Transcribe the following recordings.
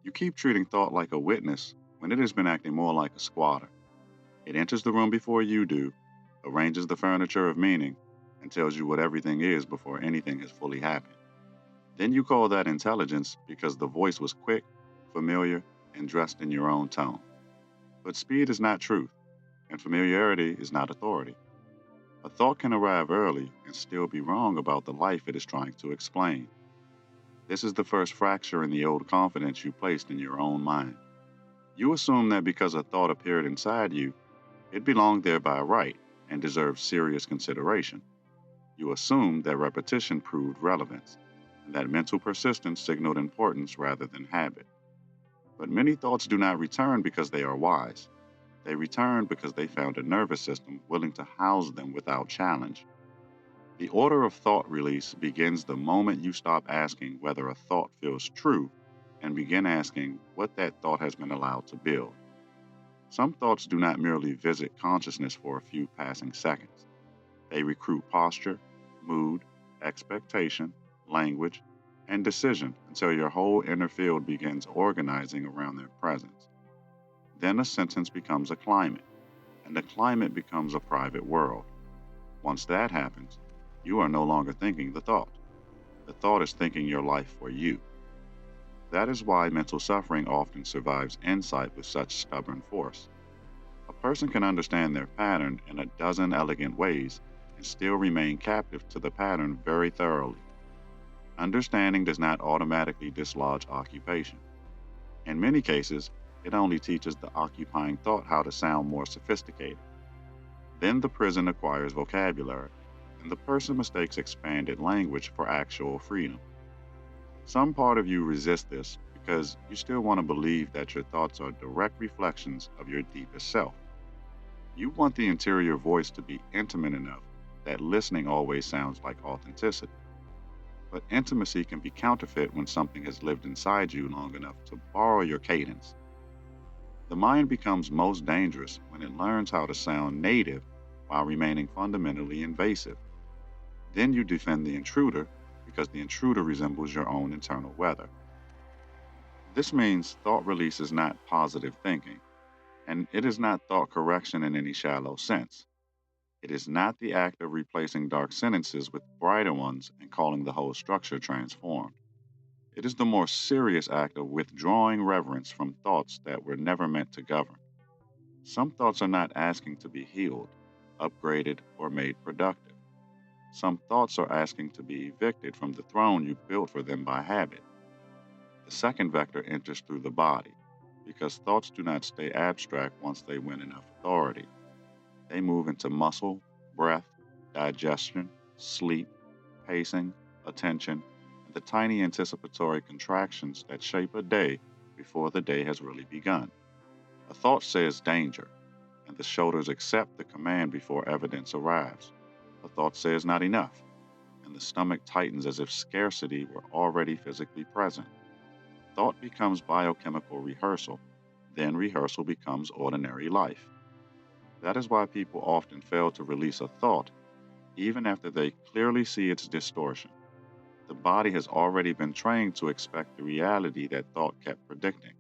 You keep treating thought like a witness when it has been acting more like a squatter. It enters the room before you do, arranges the furniture of meaning, and tells you what everything is before anything has fully happened. Then you call that intelligence because the voice was quick, familiar, and dressed in your own tone. But speed is not truth, and familiarity is not authority. A thought can arrive early and still be wrong about the life it is trying to explain. This is the first fracture in the old confidence you placed in your own mind. You assume that because a thought appeared inside you, it belonged there by right and deserved serious consideration. You assumed that repetition proved relevance, and that mental persistence signaled importance rather than habit. But many thoughts do not return because they are wise. They return because they found a nervous system willing to house them without challenge. The order of thought release begins the moment you stop asking whether a thought feels true and begin asking what that thought has been allowed to build. Some thoughts do not merely visit consciousness for a few passing seconds. They recruit posture, mood, expectation, language, and decision until your whole inner field begins organizing around their presence. Then a sentence becomes a climate, and the climate becomes a private world. Once that happens, you are no longer thinking the thought. The thought is thinking your life for you. That is why mental suffering often survives insight with such stubborn force. A person can understand their pattern in a dozen elegant ways and still remain captive to the pattern very thoroughly. Understanding does not automatically dislodge occupation. In many cases, it only teaches the occupying thought how to sound more sophisticated. Then the prison acquires vocabulary, and the person mistakes expanded language for actual freedom. Some part of you resists this because you still want to believe that your thoughts are direct reflections of your deepest self. You want the interior voice to be intimate enough that listening always sounds like authenticity. But intimacy can be counterfeit when something has lived inside you long enough to borrow your cadence. The mind becomes most dangerous when it learns how to sound native while remaining fundamentally invasive. Then you defend the intruder because the intruder resembles your own internal weather. This means thought release is not positive thinking, and it is not thought correction in any shallow sense. It is not the act of replacing dark sentences with brighter ones and calling the whole structure transformed. It is the more serious act of withdrawing reverence from thoughts that were never meant to govern. Some thoughts are not asking to be healed, upgraded, or made productive. Some thoughts are asking to be evicted from the throne you built for them by habit. The second vector enters through the body, because thoughts do not stay abstract once they win enough authority. They move into muscle, breath, digestion, sleep, pacing, attention, and the tiny anticipatory contractions that shape a day before the day has really begun. A thought says danger, and the shoulders accept the command before evidence arrives. A thought says not enough, and the stomach tightens as if scarcity were already physically present. Thought becomes biochemical rehearsal, then rehearsal becomes ordinary life. That is why people often fail to release a thought, even after they clearly see its distortion. The body has already been trained to expect the reality that thought kept predicting.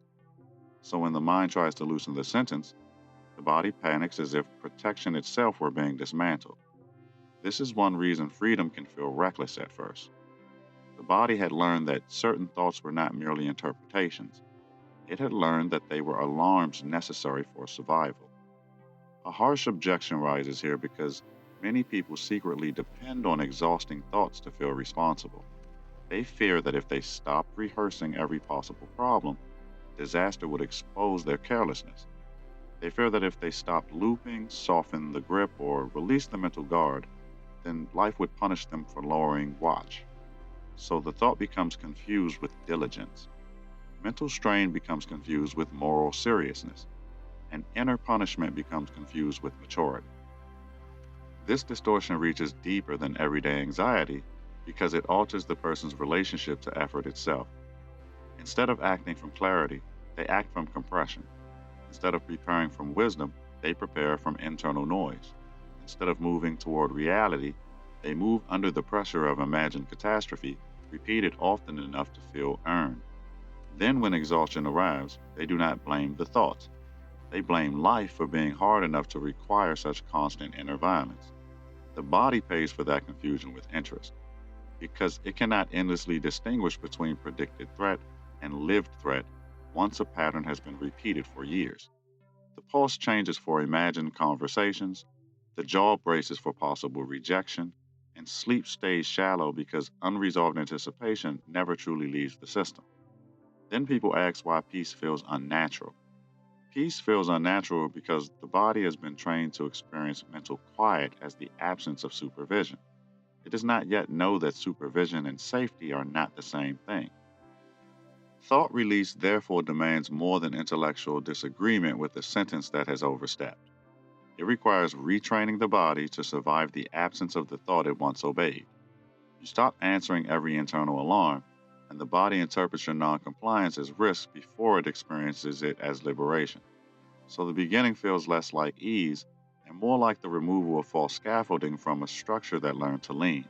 So when the mind tries to loosen the sentence, the body panics as if protection itself were being dismantled. This is one reason freedom can feel reckless at first. The body had learned that certain thoughts were not merely interpretations. It had learned that they were alarms necessary for survival. A harsh objection rises here because many people secretly depend on exhausting thoughts to feel responsible. They fear that if they stopped rehearsing every possible problem, disaster would expose their carelessness. They fear that if they stopped looping, softened the grip, or released the mental guard, then life would punish them for lowering watch. So the thought becomes confused with diligence. Mental strain becomes confused with moral seriousness, and inner punishment becomes confused with maturity. This distortion reaches deeper than everyday anxiety because it alters the person's relationship to effort itself. Instead of acting from clarity, they act from compression. Instead of preparing from wisdom, they prepare from internal noise. Instead of moving toward reality, they move under the pressure of imagined catastrophe, repeated often enough to feel earned. Then, when exhaustion arrives, they do not blame the thoughts. They blame life for being hard enough to require such constant inner violence. The body pays for that confusion with interest because it cannot endlessly distinguish between predicted threat and lived threat once a pattern has been repeated for years. The pulse changes for imagined conversations, the jaw braces for possible rejection, and sleep stays shallow because unresolved anticipation never truly leaves the system. Then people ask why peace feels unnatural. Peace feels unnatural because the body has been trained to experience mental quiet as the absence of supervision. It does not yet know that supervision and safety are not the same thing. Thought release therefore demands more than intellectual disagreement with the sentence that has overstepped. It requires retraining the body to survive the absence of the thought it once obeyed. You stop answering every internal alarm, and the body interprets your noncompliance as risk before it experiences it as liberation. So the beginning feels less like ease and more like the removal of false scaffolding from a structure that learned to lean.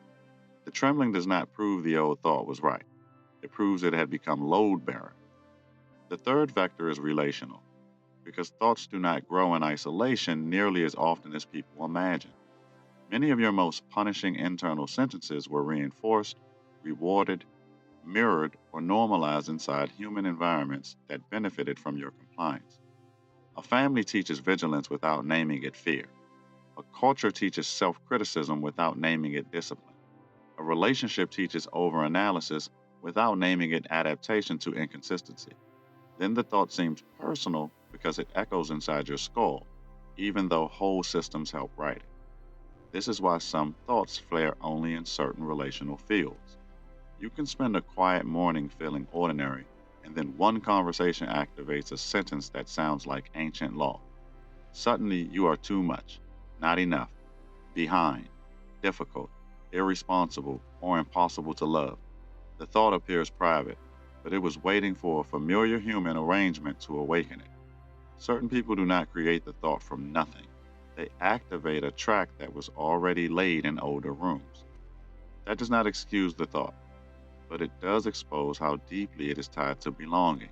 The trembling does not prove the old thought was right, it proves it had become load bearing. The third vector is relational, because thoughts do not grow in isolation nearly as often as people imagine. Many of your most punishing internal sentences were reinforced, rewarded, mirrored, or normalized inside human environments that benefited from your compliance. A family teaches vigilance without naming it fear. A culture teaches self criticism without naming it discipline. A relationship teaches overanalysis without naming it adaptation to inconsistency. Then the thought seems personal because it echoes inside your skull, even though whole systems help write it. This is why some thoughts flare only in certain relational fields. You can spend a quiet morning feeling ordinary, and then one conversation activates a sentence that sounds like ancient law. Suddenly, you are too much, not enough, behind, difficult, irresponsible, or impossible to love. The thought appears private, but it was waiting for a familiar human arrangement to awaken it. Certain people do not create the thought from nothing. They activate a track that was already laid in older rooms. That does not excuse the thought, but it does expose how deeply it is tied to belonging.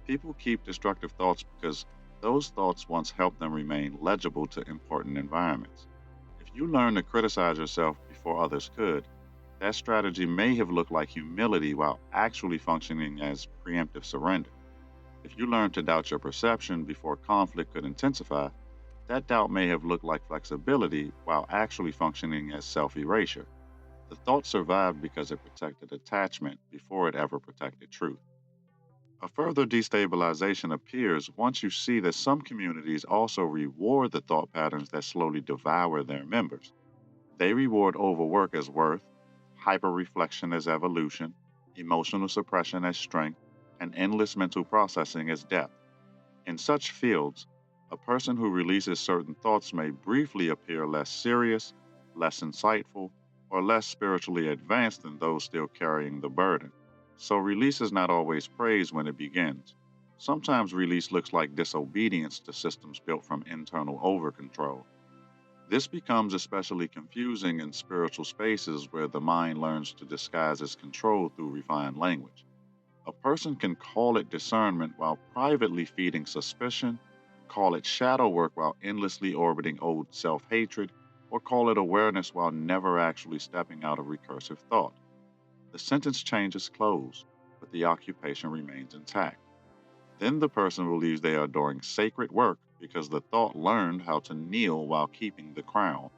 People keep destructive thoughts because those thoughts once helped them remain legible to important environments. If you learn to criticize yourself before others could, that strategy may have looked like humility while actually functioning as preemptive surrender. If you learn to doubt your perception before conflict could intensify, that doubt may have looked like flexibility while actually functioning as self erasure. The thought survived because it protected attachment before it ever protected truth. A further destabilization appears once you see that some communities also reward the thought patterns that slowly devour their members. They reward overwork as worth, hyper-reflection as evolution, emotional suppression as strength, and endless mental processing as depth. In such fields, a person who releases certain thoughts may briefly appear less serious, less insightful, or less spiritually advanced than those still carrying the burden. So, release is not always praised when it begins. Sometimes release looks like disobedience to systems built from internal over-control. This becomes especially confusing in spiritual spaces where the mind learns to disguise its control through refined language. A person can call it discernment while privately feeding suspicion, call it shadow work while endlessly orbiting old self hatred, or call it awareness while never actually stepping out of recursive thought. The sentence changes clothes, but the occupation remains intact. Then the person believes they are doing sacred work because the thought learned how to kneel while keeping the crown.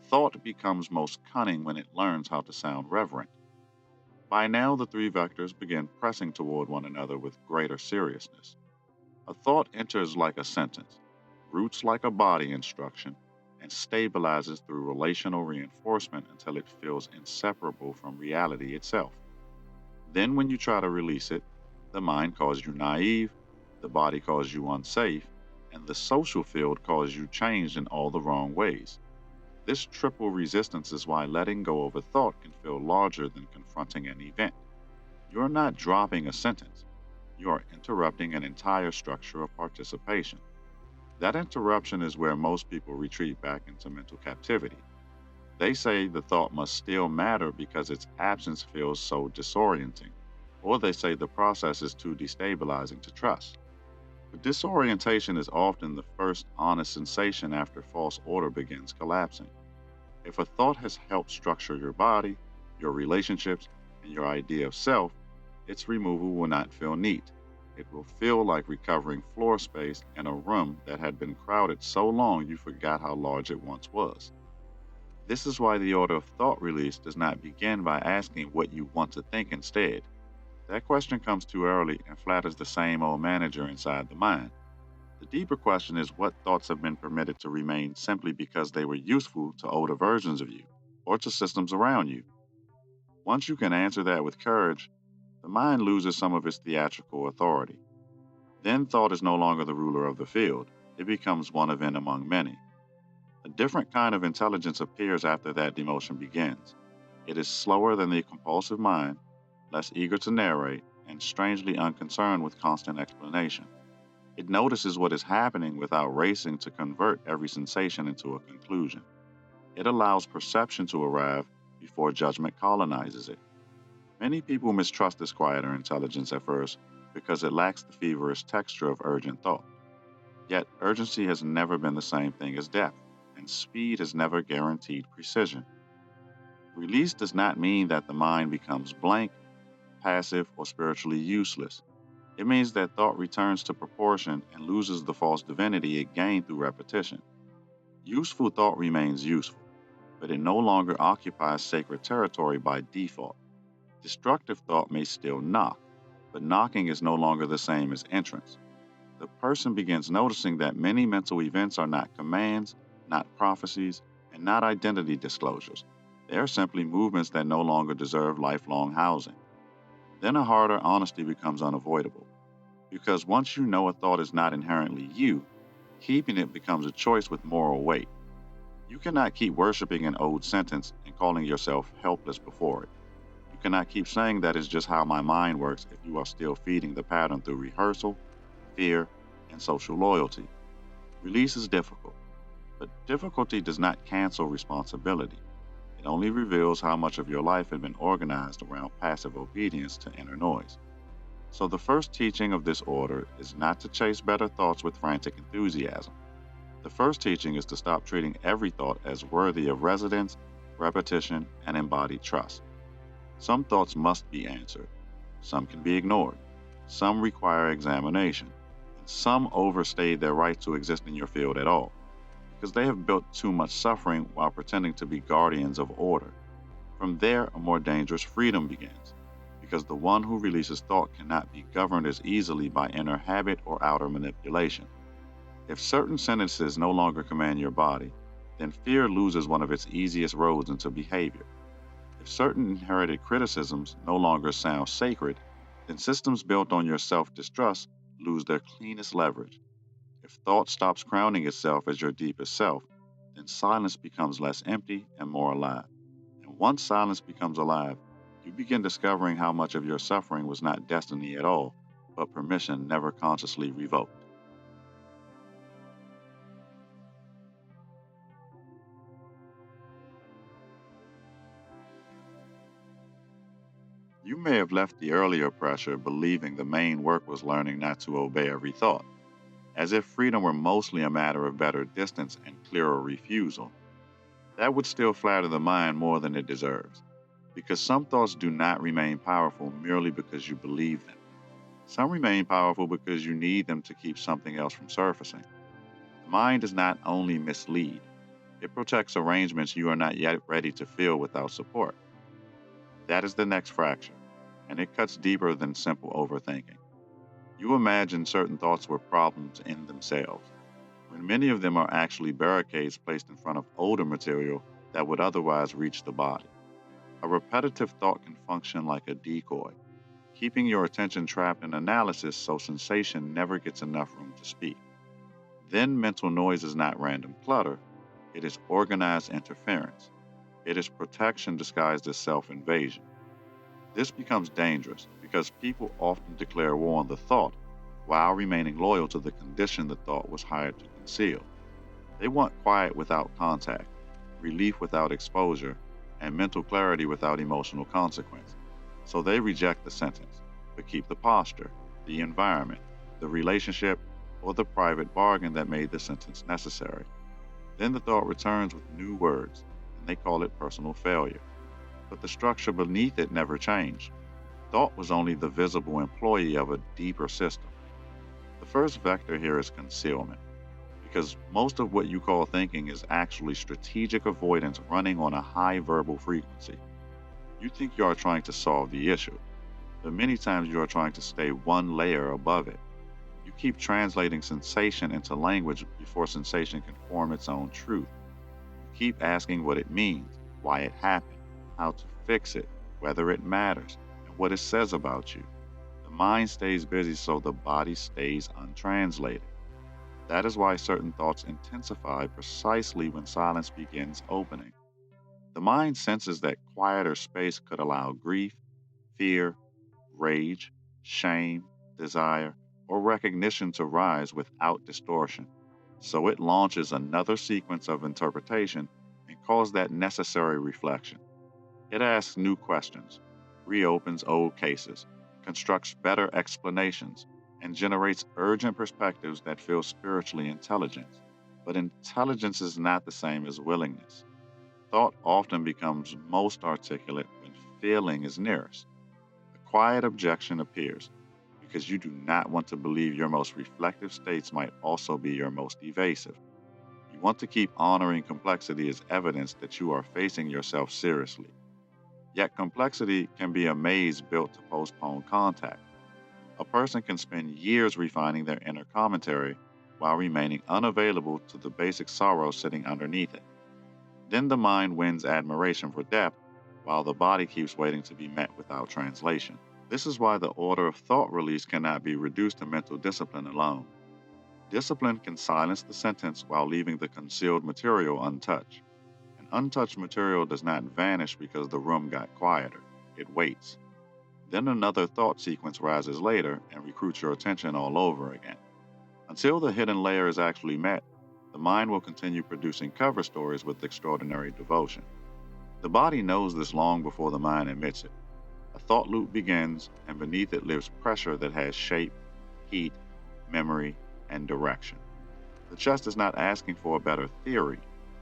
Thought becomes most cunning when it learns how to sound reverent. By now, the three vectors begin pressing toward one another with greater seriousness. A thought enters like a sentence. roots like a body instruction and stabilizes through relational reinforcement until it feels inseparable from reality itself. Then, when you try to release it, the mind calls you naive, the body calls you unsafe, and the social field calls you changed in all the wrong ways. This triple resistance is why letting go of a thought can feel larger than confronting an event. You're not dropping a sentence, you are interrupting an entire structure of participation. That interruption is where most people retreat back into mental captivity. They say the thought must still matter because its absence feels so disorienting, or they say the process is too destabilizing to trust. But disorientation is often the first honest sensation after false order begins collapsing. If a thought has helped structure your body, your relationships, and your idea of self, its removal will not feel neat. It will feel like recovering floor space in a room that had been crowded so long you forgot how large it once was. This is why the order of thought release does not begin by asking what you want to think instead. That question comes too early and flatters the same old manager inside the mind. The deeper question is what thoughts have been permitted to remain simply because they were useful to older versions of you or to systems around you. Once you can answer that with courage, the mind loses some of its theatrical authority. Then thought is no longer the ruler of the field, it becomes one event among many. A different kind of intelligence appears after that demotion begins. It is slower than the compulsive mind, less eager to narrate, and strangely unconcerned with constant explanation. It notices what is happening without racing to convert every sensation into a conclusion. It allows perception to arrive before judgment colonizes it. Many people mistrust this quieter intelligence at first because it lacks the feverish texture of urgent thought. Yet, urgency has never been the same thing as depth, and speed has never guaranteed precision. Release does not mean that the mind becomes blank, passive, or spiritually useless. It means that thought returns to proportion and loses the false divinity it gained through repetition. Useful thought remains useful, but it no longer occupies sacred territory by default. Destructive thought may still knock, but knocking is no longer the same as entrance. The person begins noticing that many mental events are not commands, not prophecies, and not identity disclosures. They are simply movements that no longer deserve lifelong housing. Then a harder honesty becomes unavoidable. Because once you know a thought is not inherently you, keeping it becomes a choice with moral weight. You cannot keep worshiping an old sentence and calling yourself helpless before it. You cannot keep saying that is just how my mind works if you are still feeding the pattern through rehearsal, fear, and social loyalty. Release is difficult, but difficulty does not cancel responsibility. It only reveals how much of your life had been organized around passive obedience to inner noise. So, the first teaching of this order is not to chase better thoughts with frantic enthusiasm. The first teaching is to stop treating every thought as worthy of residence, repetition, and embodied trust. Some thoughts must be answered, some can be ignored, some require examination, and some overstay their right to exist in your field at all, because they have built too much suffering while pretending to be guardians of order. From there, a more dangerous freedom begins, because the one who releases thought cannot be governed as easily by inner habit or outer manipulation. If certain sentences no longer command your body, then fear loses one of its easiest roads into behavior. If certain inherited criticisms no longer sound sacred, then systems built on your self distrust lose their cleanest leverage. If thought stops crowning itself as your deepest self, then silence becomes less empty and more alive. And once silence becomes alive, you begin discovering how much of your suffering was not destiny at all, but permission never consciously revoked. You may have left the earlier pressure believing the main work was learning not to obey every thought, as if freedom were mostly a matter of better distance and clearer refusal. That would still flatter the mind more than it deserves, because some thoughts do not remain powerful merely because you believe them. Some remain powerful because you need them to keep something else from surfacing. The mind does not only mislead, it protects arrangements you are not yet ready to feel without support. That is the next fracture, and it cuts deeper than simple overthinking. You imagine certain thoughts were problems in themselves. when many of them are actually barricades placed in front of older material that would otherwise reach the body. A repetitive thought can function like a decoy, keeping your attention trapped in analysis so sensation never gets enough room to speak. Then mental noise is not random clutter, it is organized interference. It is protection disguised as self invasion. This becomes dangerous because people often declare war on the thought while remaining loyal to the condition the thought was hired to conceal. They want quiet without contact, relief without exposure, and mental clarity without emotional consequence. So they reject the sentence, but keep the posture, the environment, the relationship, or the private bargain that made the sentence necessary. Then the thought returns with new words, and they call it personal failure. But the structure beneath it never changed. Thought was only the visible employee of a deeper system. The first vector here is concealment, because most of what you call thinking is actually strategic avoidance running on a high verbal frequency. You think you are trying to solve the issue, but many times you are trying to stay one layer above it. You keep translating sensation into language before sensation can form its own truth. You keep asking what it means, why it happened, how to fix it, whether it matters, and what it says about you. The mind stays busy so the body stays untranslated. That is why certain thoughts intensify precisely when silence begins opening. The mind senses that quieter space could allow grief, fear, rage, shame, desire, or recognition to rise without distortion. So it launches another sequence of interpretation and calls that necessary reflection. It asks new questions, reopens old cases, constructs better explanations, and generates urgent perspectives that feel spiritually intelligent. But intelligence is not the same as willingness. Thought often becomes most articulate when feeling is nearest. A quiet objection appears because you do not want to believe your most reflective states might also be your most evasive. You want to keep honoring complexity as evidence that you are facing yourself seriously. Yet complexity can be a maze built to postpone contact. A person can spend years refining their inner commentary while remaining unavailable to the basic sorrow sitting underneath it. Then the mind wins admiration for depth while the body keeps waiting to be met without translation. This is why the order of thought release cannot be reduced to mental discipline alone. Discipline can silence the sentence while leaving the concealed material untouched. And untouched material does not vanish because the room got quieter, it waits. Then another thought sequence rises later and recruits your attention all over again. Until the hidden layer is actually met, the mind will continue producing cover stories with extraordinary devotion. The body knows this long before the mind admits it. A thought loop begins, and beneath it lives pressure that has shape, heat, memory, and direction. The chest is not asking for a better theory.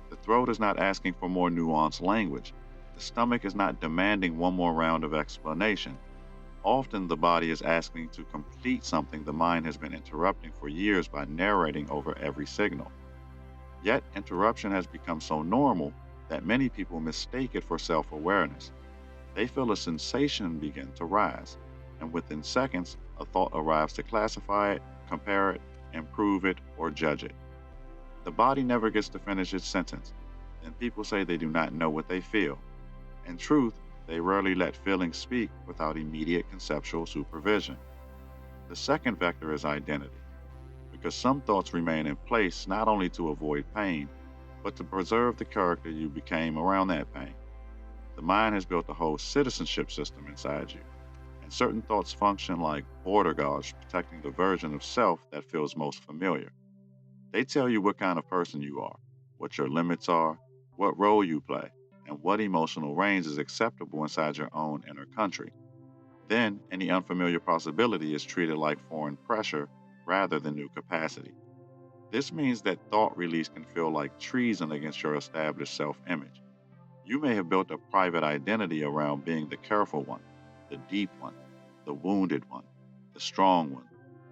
The throat is not asking for more nuanced language. The stomach is not demanding one more round of explanation. Often the body is asking to complete something the mind has been interrupting for years by narrating over every signal. Yet interruption has become so normal that many people mistake it for self awareness. They feel a sensation begin to rise, and within seconds, a thought arrives to classify it, compare it, improve it, or judge it. The body never gets to finish its sentence, and people say they do not know what they feel. In truth, they rarely let feelings speak without immediate conceptual supervision. The second vector is identity, because some thoughts remain in place not only to avoid pain, but to preserve the character you became around that pain. The mind has built a whole citizenship system inside you, and certain thoughts function like border guards protecting the version of self that feels most familiar. They tell you what kind of person you are, what your limits are, what role you play, and what emotional range is acceptable inside your own inner country. Then, any unfamiliar possibility is treated like foreign pressure rather than new capacity. This means that thought release can feel like treason against your established self image. You may have built a private identity around being the careful one, the deep one, the wounded one, the strong one,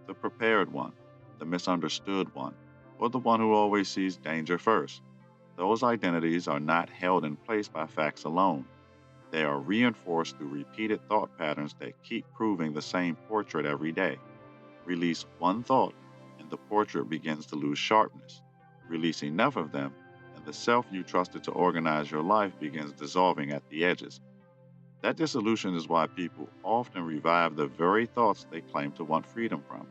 the prepared one, the misunderstood one, or the one who always sees danger first. Those identities are not held in place by facts alone. They are reinforced through repeated thought patterns that keep proving the same portrait every day. Release one thought, and the portrait begins to lose sharpness. Release enough of them, and the self you trusted to organize your life begins dissolving at the edges. That dissolution is why people often revive the very thoughts they claim to want freedom from.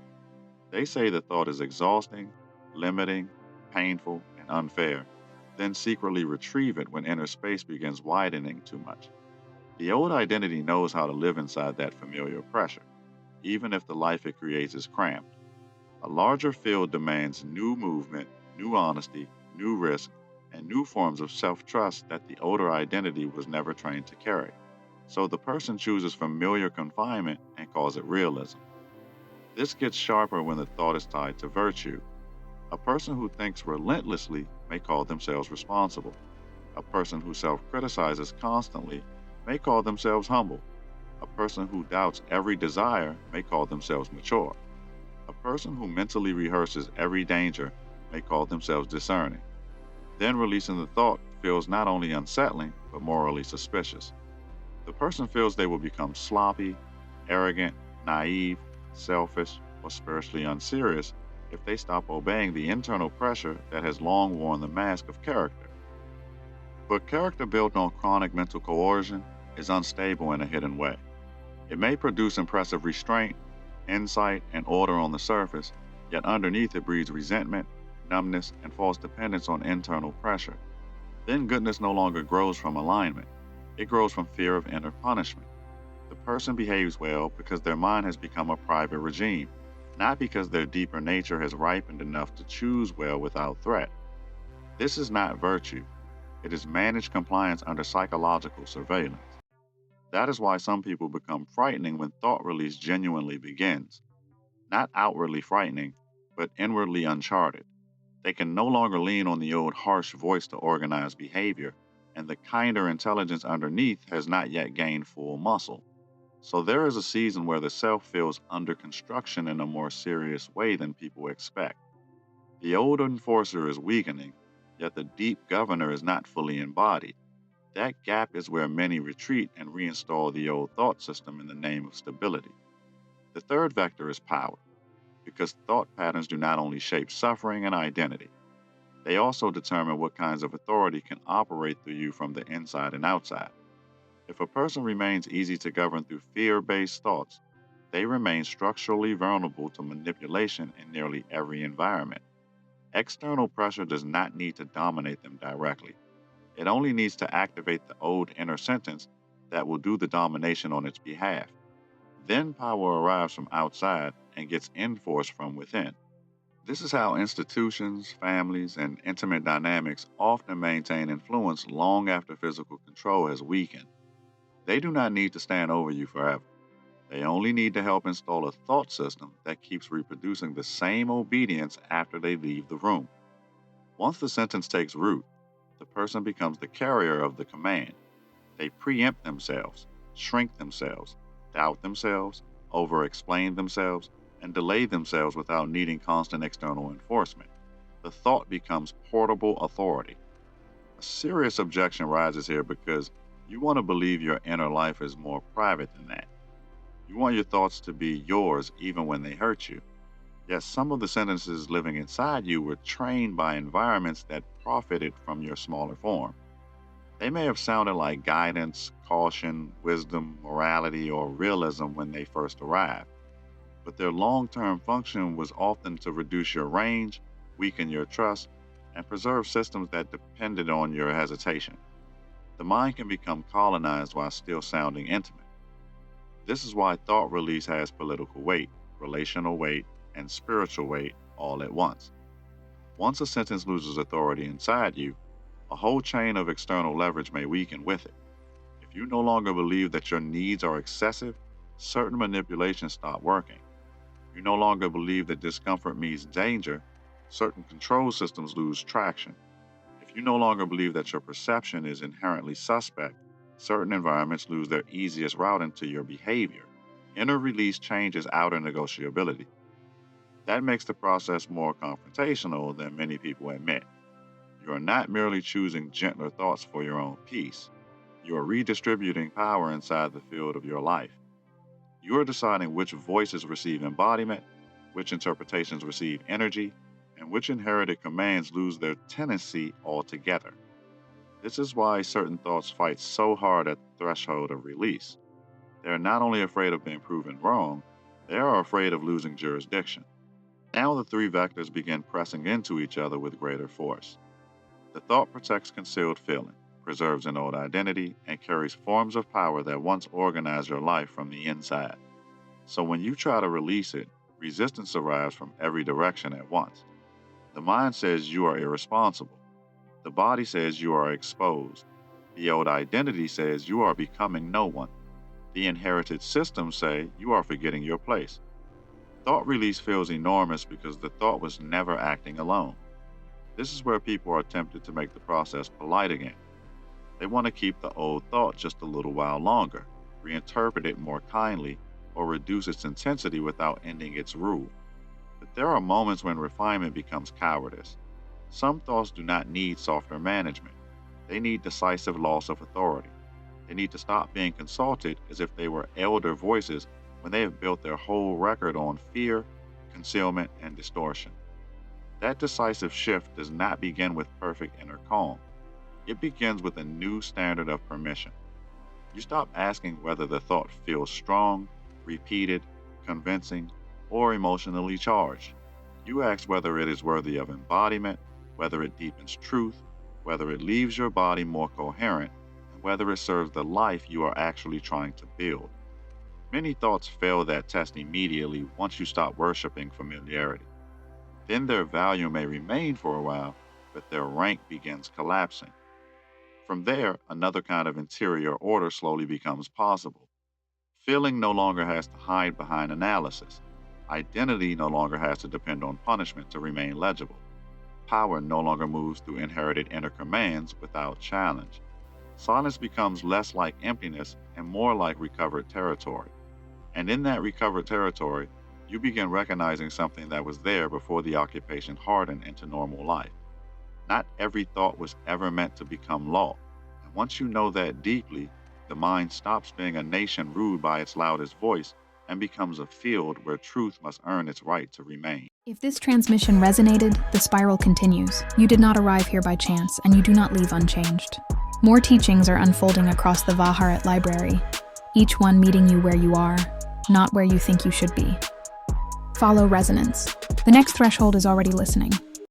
They say the thought is exhausting, limiting, painful, and unfair, then secretly retrieve it when inner space begins widening too much. The old identity knows how to live inside that familiar pressure, even if the life it creates is cramped. A larger field demands new movement, new honesty, new risk, and new forms of self trust that the older identity was never trained to carry. So the person chooses familiar confinement and calls it realism. This gets sharper when the thought is tied to virtue. A person who thinks relentlessly may call themselves responsible. A person who self criticizes constantly may call themselves humble. A person who doubts every desire may call themselves mature. A person who mentally rehearses every danger may call themselves discerning. Then releasing the thought feels not only unsettling, but morally suspicious. The person feels they will become sloppy, arrogant, naive, selfish, or spiritually unserious if they stop obeying the internal pressure that has long worn the mask of character. But character built on chronic mental coercion is unstable in a hidden way. It may produce impressive restraint, insight, and order on the surface, yet underneath it breeds resentment, numbness, and false dependence on internal pressure. Then goodness no longer grows from alignment, it grows from fear of inner punishment. The person behaves well because their mind has become a private regime, not because their deeper nature has ripened enough to choose well without threat. This is not virtue, it is managed compliance under psychological surveillance. That is why some people become frightening when thought release genuinely begins. Not outwardly frightening, but inwardly uncharted. They can no longer lean on the old harsh voice to organize behavior, and the kinder intelligence underneath has not yet gained full muscle. So there is a season where the self feels under construction in a more serious way than people expect. The old enforcer is weakening, yet the deep governor is not fully embodied. That gap is where many retreat and reinstall the old thought system in the name of stability. The third vector is power, because thought patterns do not only shape suffering and identity, they also determine what kinds of authority can operate through you from the inside and outside. If a person remains easy to govern through fear based thoughts, they remain structurally vulnerable to manipulation in nearly every environment. External pressure does not need to dominate them directly. It only needs to activate the old inner sentence that will do the domination on its behalf. Then power arrives from outside and gets enforced from within. This is how institutions, families, and intimate dynamics often maintain influence long after physical control has weakened. They do not need to stand over you forever. They only need to help install a thought system that keeps reproducing the same obedience after they leave the room. Once the sentence takes root, the person becomes the carrier of the command. They preempt themselves, shrink themselves, doubt themselves, over explain themselves, and delay themselves without needing constant external enforcement. The thought becomes portable authority. A serious objection rises here because you want to believe your inner life is more private than that. You want your thoughts to be yours even when they hurt you. Yet some of the sentences living inside you were trained by environments that profited from your smaller form. They may have sounded like guidance, caution, wisdom, morality, or realism when they first arrived, but their long term function was often to reduce your range, weaken your trust, and preserve systems that depended on your hesitation. The mind can become colonized while still sounding intimate. This is why thought release has political weight, relational weight, and spiritual weight all at once. Once a sentence loses authority inside you, a whole chain of external leverage may weaken with it. If you no longer believe that your needs are excessive, certain manipulations stop working. You no longer believe that discomfort means danger, certain control systems lose traction. If you no longer believe that your perception is inherently suspect, certain environments lose their easiest route into your behavior. Inner release changes outer negotiability. That makes the process more confrontational than many people admit. You are not merely choosing gentler thoughts for your own peace. You are redistributing power inside the field of your life. You are deciding which voices receive embodiment which interpretations receive energy, and which inherited commands lose their tendency altogether. This is why certain thoughts fight so hard at the threshold of release. They are not only afraid of being proven wrong, they are afraid of losing jurisdiction. Now the three vectors begin pressing into each other with greater force. The thought protects concealed feeling, preserves an old identity, and carries forms of power that once organized your life from the inside. So when you try to release it, resistance arrives from every direction at once. The mind says you are irresponsible. The body says you are exposed. The old identity says you are becoming no one. The inherited systems say you are forgetting your place. Thought release feels enormous because the thought was never acting alone. This is where people are tempted to make the process polite again. They want to keep the old thought just a little while longer, reinterpret it more kindly, or reduce its intensity without ending its rule. But there are moments when refinement becomes cowardice. Some thoughts do not need softer management. They need decisive loss of authority. They need to stop being consulted as if they were elder voices when they have built their whole record on fear, concealment, and distortion. That decisive shift does not begin with perfect inner calm. It begins with a new standard of permission. You stop asking whether the thought feels strong, repeated, convincing, or emotionally charged. You ask whether it is worthy of embodiment, whether it deepens truth, whether it leaves your body more coherent, and whether it serves the life you are actually trying to build. Many thoughts fail that test immediately once you stop worshiping familiarity. Then their value may remain for a while, but their rank begins collapsing. From there, another kind of interior order slowly becomes possible. Feeling no longer has to hide behind analysis. Identity no longer has to depend on punishment to remain legible. Power no longer moves through inherited inner commands without challenge. Silence becomes less like emptiness and more like recovered territory. And in that recovered territory, you begin recognizing something that was there before the occupation hardened into normal life. Not every thought was ever meant to become law. And once you know that deeply, the mind stops being a nation ruled by its loudest voice and becomes a field where truth must earn its right to remain. If this transmission resonated, the spiral continues. You did not arrive here by chance, and you do not leave unchanged. More teachings are unfolding across the Vaharat library, each one meeting you where you are, not where you think you should be. Follow resonance. The next threshold is already listening.